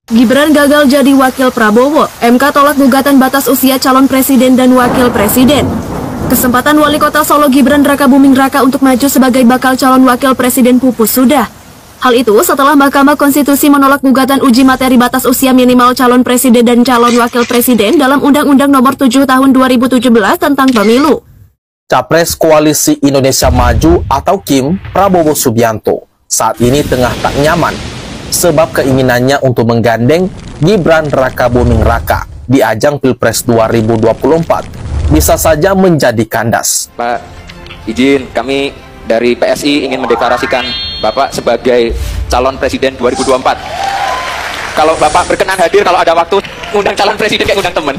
Gibran gagal jadi wakil Prabowo, MK tolak gugatan batas usia calon presiden dan wakil presiden. Kesempatan Wali Kota Solo Gibran Rakabuming Raka untuk maju sebagai bakal calon wakil presiden pupus sudah. Hal itu setelah Mahkamah Konstitusi menolak gugatan uji materi batas usia minimal calon presiden dan calon wakil presiden dalam Undang-Undang Nomor 7 Tahun 2017 tentang Pemilu. Capres Koalisi Indonesia Maju atau KIM, Prabowo Subianto, saat ini tengah tak nyaman sebab keinginannya untuk menggandeng Gibran Rakabuming Raka di ajang Pilpres 2024 bisa saja menjadi kandas. Pak, izin kami dari PSI ingin mendeklarasikan Bapak sebagai calon presiden 2024. Kalau Bapak berkenan hadir, kalau ada waktu, undang calon presiden kayak undang temen.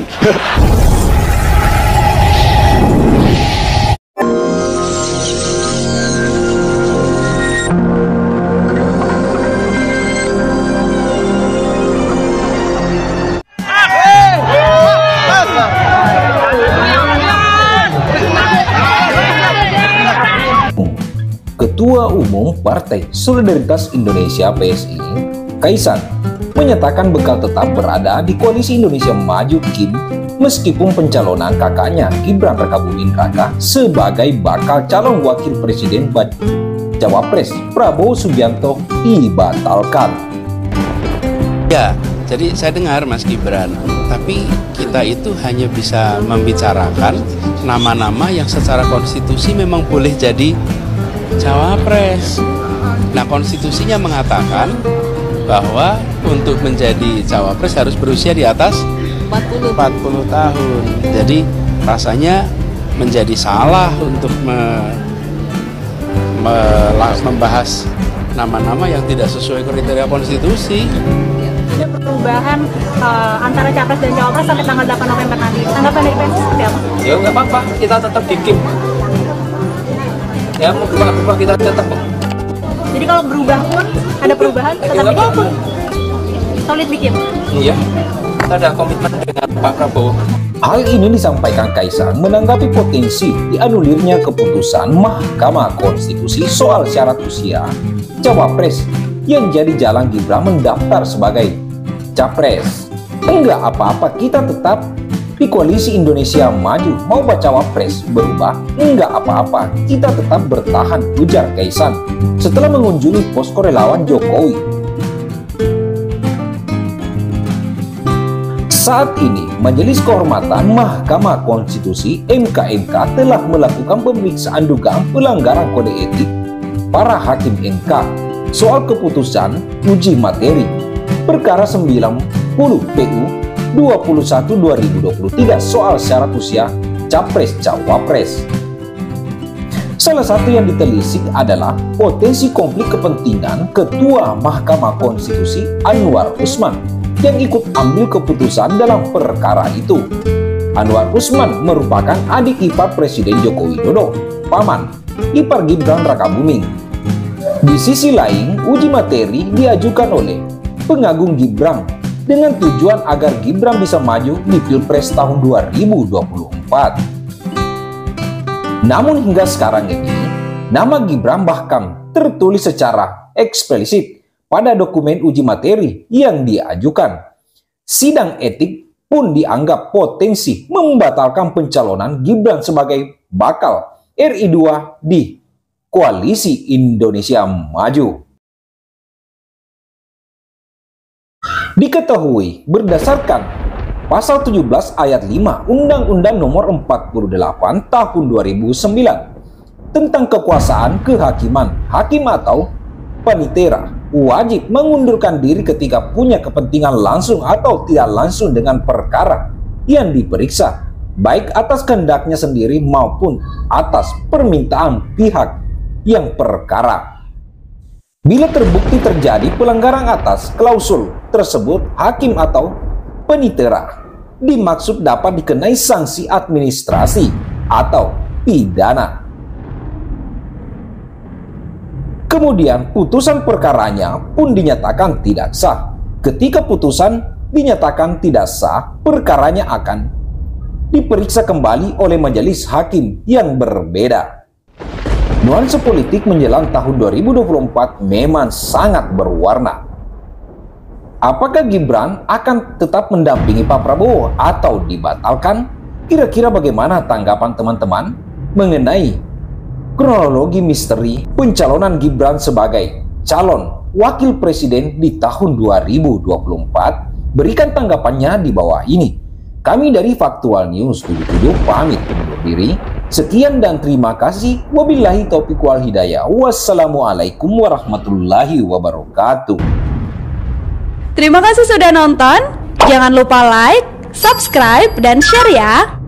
Ketua Umum Partai Solidaritas Indonesia (PSI), Kaisang, menyatakan bakal tetap berada di Koalisi Indonesia Maju (KIM) meskipun pencalonan kakaknya Gibran Rakabuming Raka sebagai bakal calon wakil presiden Cawapres Prabowo Subianto dibatalkan. Ya, jadi saya dengar Mas Gibran, tapi kita itu hanya bisa membicarakan nama-nama yang secara konstitusi memang boleh jadi Cawapres. Nah, konstitusinya mengatakan bahwa untuk menjadi Cawapres harus berusia di atas 40 tahun. Jadi rasanya menjadi salah untuk membahas nama-nama yang tidak sesuai kriteria konstitusi. Ada perubahan antara Capres dan Cawapres sampai tanggal 8 November nanti. Tanggapan dari PSI seperti apa? Ya nggak apa-apa, kita tetap di KIM. Ya mau berubah kita tetap. Jadi kalau berubah pun ada perubahan tetap ya, di KIM. Solid di KIM. Iya, kita ada komitmen dengan Pak Prabowo. Hal ini disampaikan Kaisang menanggapi potensi dianulirnya keputusan Mahkamah Konstitusi soal syarat usia Cawapres yang jadi jalan Gibran mendaftar sebagai Capres. Enggak apa-apa, kita tetap di Koalisi Indonesia Maju. Mau baca Wapres berubah? Enggak apa-apa, kita tetap bertahan, ujar Kaisang setelah mengunjungi posko relawan Jokowi. Saat ini, Majelis Kehormatan Mahkamah Konstitusi (MKMK) telah melakukan pemeriksaan dugaan pelanggaran kode etik para hakim MK soal keputusan uji materi perkara 90 PU 21/2023 soal syarat usia Capres-Cawapres. Salah satu yang ditelisik adalah potensi konflik kepentingan Ketua Mahkamah Konstitusi Anwar Usman yang ikut ambil keputusan dalam perkara itu. Anwar Usman merupakan adik ipar Presiden Joko Widodo, paman ipar Gibran Rakabuming. Di sisi lain, uji materi diajukan oleh pengagung Gibran dengan tujuan agar Gibran bisa maju di Pilpres tahun 2024. Namun hingga sekarang ini, nama Gibran bahkan tertulis secara eksplisit pada dokumen uji materi yang diajukan. Sidang etik pun dianggap potensi membatalkan pencalonan Gibran sebagai bakal RI 2 di Koalisi Indonesia Maju. Diketahui berdasarkan Pasal 17 Ayat 5 Undang-Undang Nomor 48 Tahun 2009 tentang kekuasaan kehakiman, hakim atau panitera wajib mengundurkan diri ketika punya kepentingan langsung atau tidak langsung dengan perkara yang diperiksa, baik atas kehendaknya sendiri maupun atas permintaan pihak yang perkara. Bila terbukti terjadi pelanggaran atas klausul tersebut, hakim atau panitera dimaksud dapat dikenai sanksi administrasi atau pidana. Kemudian putusan perkaranya pun dinyatakan tidak sah. Ketika putusan dinyatakan tidak sah, perkaranya akan diperiksa kembali oleh majelis hakim yang berbeda. Nuansa politik menjelang tahun 2024 memang sangat berwarna. Apakah Gibran akan tetap mendampingi Pak Prabowo atau dibatalkan? Kira-kira bagaimana tanggapan teman-teman mengenai kronologi misteri pencalonan Gibran sebagai calon wakil presiden di tahun 2024? Berikan tanggapannya di bawah ini. Kami dari Faktual News 77 pamit undur diri. Sekian dan terima kasih. Wabillahi taufiq wal hidayah. Wassalamualaikum warahmatullahi wabarakatuh. Terima kasih sudah nonton. Jangan lupa like, subscribe, dan share ya.